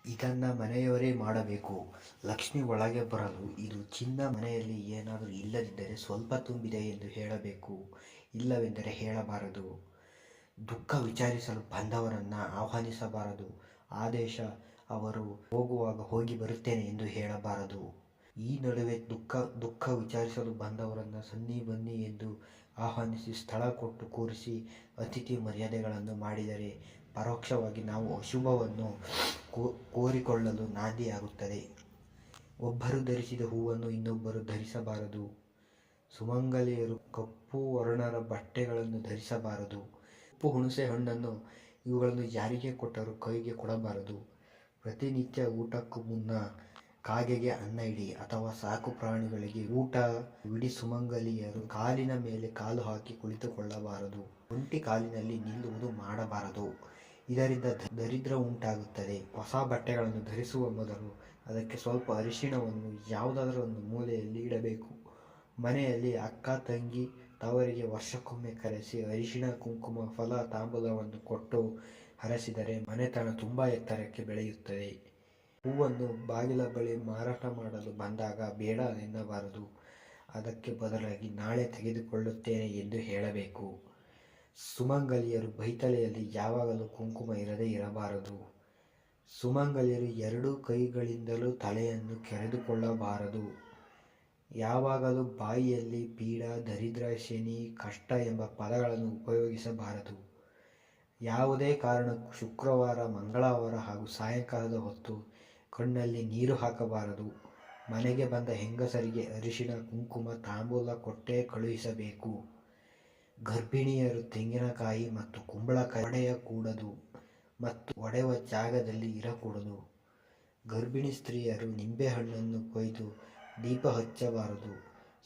ಇದನ್ನು ಮನೆಯವರೇ ಮಾಡಬೇಕು. ಲಕ್ಷ್ಮಿ ಒಳಗೆ ಬರಲು ಇದು ಚಿನ್ನ. ಮನೆಯಲ್ಲಿ ಏನಾದರೂ ಇಲ್ಲದಿದ್ದರೆ ಸ್ವಲ್ಪ ತುಂಬಿದೆ ಎಂದು ಹೇಳಬೇಕು, ಇಲ್ಲವೆಂದರೆ ಹೇಳಬಾರದು. ದುಃಖ ವಿಚಾರಿಸಲು ಬಂದವರನ್ನು ಆಹ್ವಾನಿಸಬಾರದು. ಆದೇಶ ಅವರು ಹೋಗುವಾಗ ಹೋಗಿ ಬರುತ್ತೇನೆ ಎಂದು ಹೇಳಬಾರದು. ಈ ನಡುವೆ ದುಃಖ ವಿಚಾರಿಸಲು ಬಂದವರನ್ನು ಸನ್ನಿ ಬನ್ನಿ ಎಂದು ಆಹ್ವಾನಿಸಿ ಸ್ಥಳ ಕೊಟ್ಟು ಕೂರಿಸಿ ಅತಿಥಿ ಮರ್ಯಾದೆಗಳನ್ನು ಮಾಡಿದರೆ ಪರೋಕ್ಷವಾಗಿ ನಾವು ಅಶುಭವನ್ನು ಕೋರಿಕೊಳ್ಳಲು ನಾಂದಿಯಾಗುತ್ತದೆ. ಒಬ್ಬರು ಧರಿಸಿದ ಹೂವನ್ನು ಇನ್ನೊಬ್ಬರು ಧರಿಸಬಾರದು. ಸುಮಂಗಲಿಯರು ಕಪ್ಪು ವರ್ಣದ ಬಟ್ಟೆಗಳನ್ನು ಧರಿಸಬಾರದು. ಉಪ್ಪು, ಹುಣಸೆ ಹಣ್ಣನ್ನು ಇವುಗಳನ್ನು ಯಾರಿಗೆ ಕೊಟ್ಟರೂ ಕೈಗೆ ಕೊಡಬಾರದು. ಪ್ರತಿನಿತ್ಯ ಊಟಕ್ಕೂ ಮುನ್ನ ಕಾಗೆಗೆ ಅನ್ನ ಇಡಿ ಅಥವಾ ಸಾಕು ಪ್ರಾಣಿಗಳಿಗೆ ಊಟವಿಡಿ. ಸುಮಂಗಲಿಯರು ಕಾಲಿನ ಮೇಲೆ ಕಾಲು ಹಾಕಿ ಕುಳಿತುಕೊಳ್ಳಬಾರದು. ಒಂಟಿ ಕಾಲಿನಲ್ಲಿ ನಿಲ್ಲುವುದು ಮಾಡಬಾರದು. ಇದರಿಂದ ದರಿದ್ರ ಉಂಟಾಗುತ್ತದೆ. ಹೊಸ ಬಟ್ಟೆಗಳನ್ನು ಧರಿಸುವ ಮೊದಲು ಅದಕ್ಕೆ ಸ್ವಲ್ಪ ಅರಿಶಿಣವನ್ನು ಯಾವುದಾದರೂ ಒಂದು ಮೂಲೆಯಲ್ಲಿ ಇಡಬೇಕು. ಮನೆಯಲ್ಲಿ ಅಕ್ಕ ತಂಗಿ ತವರಿಗೆ ವರ್ಷಕ್ಕೊಮ್ಮೆ ಕರೆಸಿ ಅರಿಶಿಣ, ಕುಂಕುಮ, ಫಲ, ತಾಂಬೂಲವನ್ನು ಕೊಟ್ಟು ಹರಸಿದರೆ ಮನೆತನ ತುಂಬ ಎತ್ತರಕ್ಕೆ ಬೆಳೆಯುತ್ತದೆ. ಹೂವನ್ನು ಬಾಗಿಲ ಬಳಿ ಮಾರಾಟ ಮಾಡಲು ಬಂದಾಗ ಬೇಡ ಎನ್ನಬಾರದು. ಅದಕ್ಕೆ ಬದಲಾಗಿ ನಾಳೆ ತೆಗೆದುಕೊಳ್ಳುತ್ತೇನೆ ಎಂದು ಹೇಳಬೇಕು. ಸುಮಂಗಲಿಯರು ಬೈತಲೆಯಲ್ಲಿ ಯಾವಾಗಲೂ ಕುಂಕುಮ ಇರದೇ ಇರಬಾರದು. ಸುಮಂಗಲಿಯರು ಎರಡೂ ಕೈಗಳಿಂದಲೂ ತಲೆಯನ್ನು ಕೆರೆದುಕೊಳ್ಳಬಾರದು. ಯಾವಾಗಲೂ ಬಾಯಿಯಲ್ಲಿ ಪೀಡ, ದರಿದ್ರ, ಶನಿ, ಕಷ್ಟ ಎಂಬ ಪದಗಳನ್ನು ಉಪಯೋಗಿಸಬಾರದು. ಯಾವುದೇ ಕಾರಣಕ್ಕೂ ಶುಕ್ರವಾರ, ಮಂಗಳವಾರ ಹಾಗೂ ಸಾಯಂಕಾಲದ ಹೊತ್ತು ಕಣ್ಣಲ್ಲಿ ನೀರು ಹಾಕಬಾರದು. ಮನೆಗೆ ಬಂದ ಹೆಂಗಸರಿಗೆ ಅರಿಶಿಣ, ಕುಂಕುಮ, ತಾಂಬೂಲ ಕೊಟ್ಟೇ ಕಳುಹಿಸಬೇಕು. ಗರ್ಭಿಣಿಯರು ತೆಂಗಿನಕಾಯಿ ಮತ್ತು ಕುಂಬಳಕಾಯಿ ಒಡೆಯಕೂಡದು ಮತ್ತು ಒಡೆಯುವ ಜಾಗದಲ್ಲಿ ಇರಕೂಡದು. ಗರ್ಭಿಣಿ ಸ್ತ್ರೀಯರು ನಿಂಬೆಹಣ್ಣನ್ನು ಕೊಯ್ದು ದೀಪ ಹಚ್ಚಬಾರದು.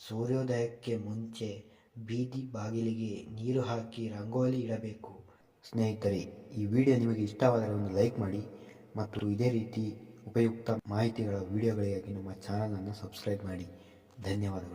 ಸೂರ್ಯೋದಯಕ್ಕೆ ಮುಂಚೆ ಬೀದಿ ಬಾಗಿಲಿಗೆ ನೀರು ಹಾಕಿ ರಂಗೋಲಿ ಇಡಬೇಕು. ಸ್ನೇಹಿತರೆ, ಈ ವಿಡಿಯೋ ನಿಮಗೆ ಇಷ್ಟವಾದರೆ ಒಂದು ಲೈಕ್ ಮಾಡಿ ಮತ್ತು ಇದೇ ರೀತಿ ಉಪಯುಕ್ತ ಮಾಹಿತಿಗಳ ವಿಡಿಯೋಗಳಿಗಾಗಿ ನಮ್ಮ ಚಾನಲನ್ನು ಸಬ್ಸ್ಕ್ರೈಬ್ ಮಾಡಿ. ಧನ್ಯವಾದಗಳು.